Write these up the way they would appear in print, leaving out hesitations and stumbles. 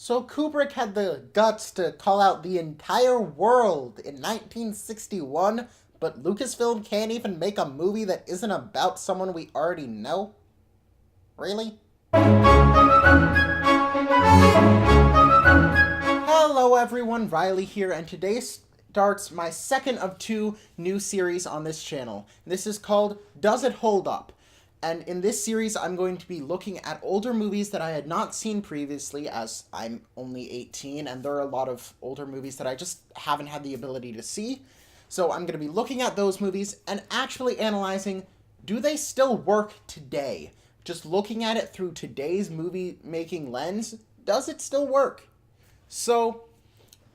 So Kubrick had the guts to call out the entire world in 1961, but Lucasfilm can't even make a movie that isn't about someone we already know? Really? Hello everyone, Riley here, and today starts my second of two new series on this channel. This is called Does It Hold Up? And in this series, I'm going to be looking at older movies that I had not seen previously, as I'm only 18, and there are a lot of older movies that I just haven't had the ability to see. So I'm going to be looking at those movies and actually analyzing, do they still work today? Just looking at it through today's movie-making lens, does it still work? So,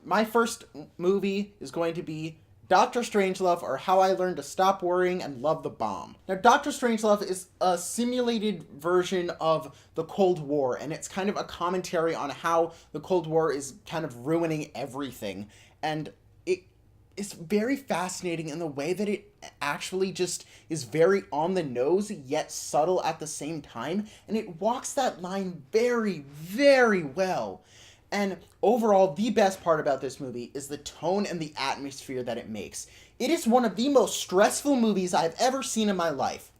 my first movie is going to be Dr. Strangelove, or How I Learned to Stop Worrying and Love the Bomb. Now, Dr. Strangelove is a simulated version of the Cold War, and it's kind of a commentary on how the Cold War is kind of ruining everything. And it's very fascinating in the way that it actually just is very on the nose, yet subtle at the same time, and it walks that line very, very well. And overall, the best part about this movie is the tone and the atmosphere that it makes. It is one of the most stressful movies I've ever seen in my life,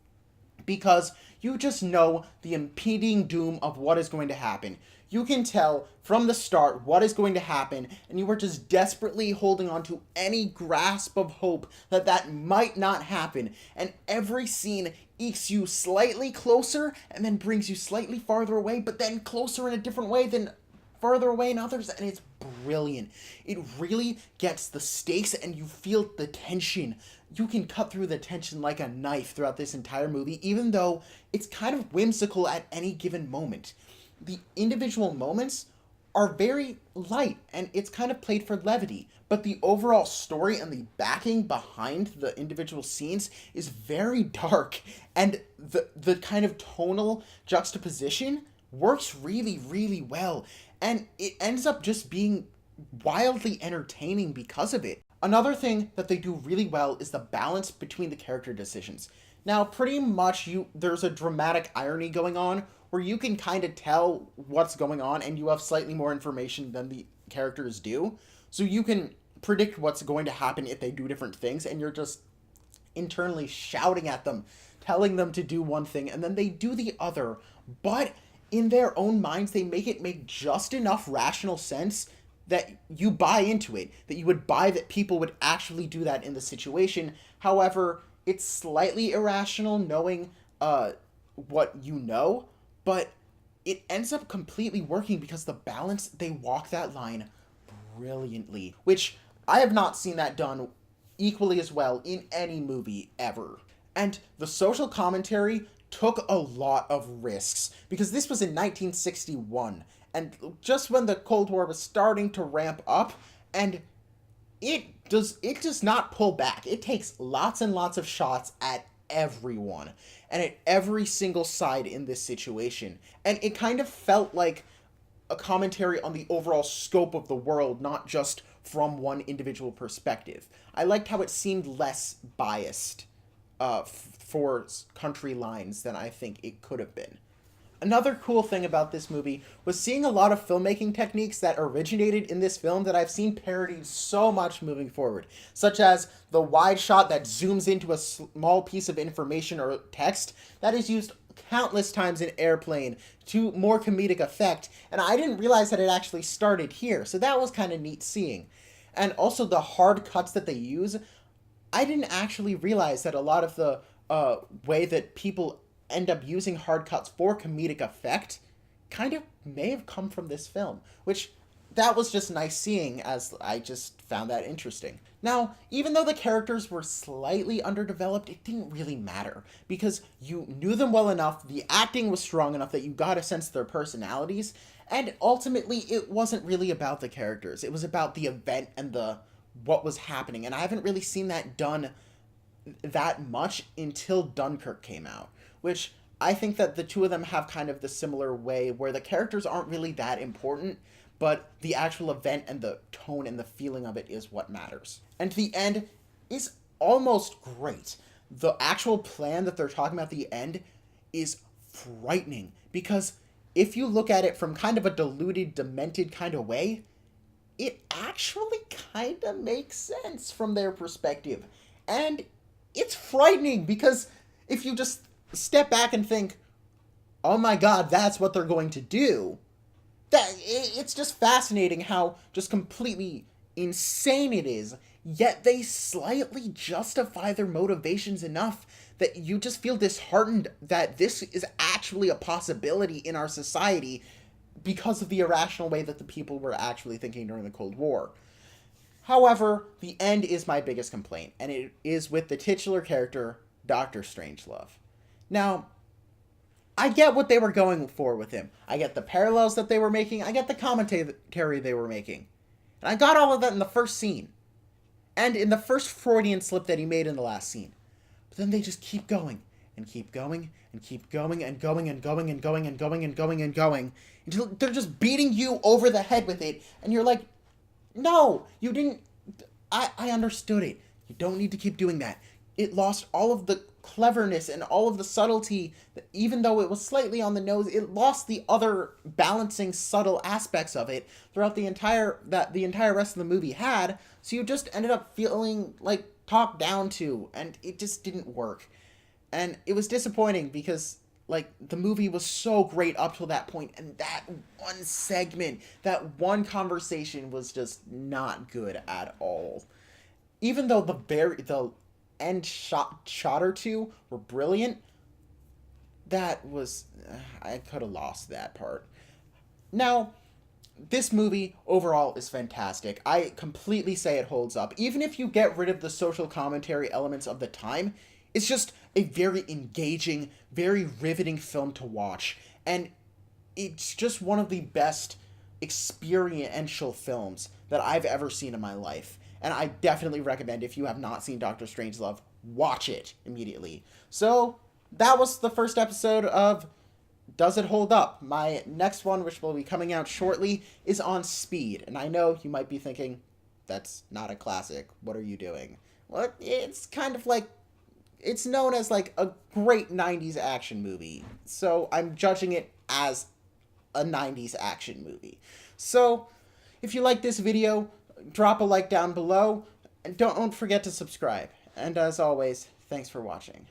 because you just know the impending doom of what is going to happen. You can tell from the start what is going to happen, and you are just desperately holding on to any grasp of hope that that might not happen. And every scene ekes you slightly closer, and then brings you slightly farther away, but then closer in a different way than further away in others, and it's brilliant. It really gets the stakes, and you feel the tension. You can cut through the tension like a knife throughout this entire movie, even though it's kind of whimsical at any given moment. The individual moments are very light, and it's kind of played for levity, but the overall story and the backing behind the individual scenes is very dark, and the kind of tonal juxtaposition works really, really well, and it ends up just being wildly entertaining because of it. Another thing that they do really well is the balance between the character decisions. Now, pretty much there's a dramatic irony going on where you can kind of tell what's going on, and you have slightly more information than the characters do. So you can predict what's going to happen if they do different things, and you're just internally shouting at them, telling them to do one thing, and then they do the other. But in their own minds, they make it make just enough rational sense that you buy into it, that you would buy that people would actually do that in the situation. However, it's slightly irrational knowing what you know, but it ends up completely working because the balance, they walk that line brilliantly, which I have not seen that done equally as well in any movie ever. And the social commentary took a lot of risks, because this was in 1961, and just when the Cold War was starting to ramp up, and it does not pull back. It takes lots and lots of shots at everyone, and at every single side in this situation. And it kind of felt like a commentary on the overall scope of the world, not just from one individual perspective. I liked how it seemed less biased for country lines than I think it could have been. Another cool thing about this movie was seeing a lot of filmmaking techniques that originated in this film that I've seen parodied so much moving forward, such as the wide shot that zooms into a small piece of information or text that is used countless times in Airplane to more comedic effect, and I didn't realize that it actually started here, so that was kind of neat seeing. And also the hard cuts that they use, I didn't actually realize that a lot of the way that people end up using hard cuts for comedic effect kind of may have come from this film, which that was just nice seeing, as I just found that interesting. Now, even though the characters were slightly underdeveloped, it didn't really matter, because you knew them well enough, the acting was strong enough that you got a sense of their personalities, and ultimately it wasn't really about the characters. It was about the event and what was happening, and I haven't really seen that done that much until Dunkirk came out, which I think that the two of them have kind of the similar way where the characters aren't really that important, but the actual event and the tone and the feeling of it is what matters. And the end is almost great. The actual plan that they're talking about at the end is frightening, because if you look at it from kind of a diluted, demented kind of way, it actually kind of makes sense from their perspective. And it's frightening because if you just step back and think, oh my god, that's what they're going to do, it's just fascinating how just completely insane it is, yet they slightly justify their motivations enough that you just feel disheartened that this is actually a possibility in our society because of the irrational way that the people were actually thinking during the Cold War. However, the end is my biggest complaint, and it is with the titular character, Dr. Strangelove. Now, I get what they were going for with him. I get the parallels that they were making. I get the commentary they were making. And I got all of that in the first scene. And in the first Freudian slip that he made in the last scene. But then they just keep going, and keep going, and keep going, and going, and going, and going, and going, and going, and going, until they're just beating you over the head with it, and you're like, no, you didn't, I understood it. You don't need to keep doing that. It lost all of the cleverness and all of the subtlety, even though it was slightly on the nose, it lost the other balancing subtle aspects of it throughout the entire rest of the movie had, so you just ended up feeling like talked down to, and it just didn't work. And it was disappointing because like the movie was so great up till that point, and that one segment, that one conversation was just not good at all. Even though the end shot or two were brilliant, that was I could have lost that part. Now, this movie overall is fantastic. I completely say it holds up. Even if you get rid of the social commentary elements of the time, it's just a very engaging, very riveting film to watch. And it's just one of the best experiential films that I've ever seen in my life. And I definitely recommend, if you have not seen Doctor Strangelove, watch it immediately. So, that was the first episode of Does It Hold Up? My next one, which will be coming out shortly, is on Speed. And I know you might be thinking, that's not a classic. What are you doing? Well, it's kind of like, it's known as like a great 90s action movie. So I'm judging it as a 90s action movie. So if you like this video, drop a like down below. And don't forget to subscribe. And as always, thanks for watching.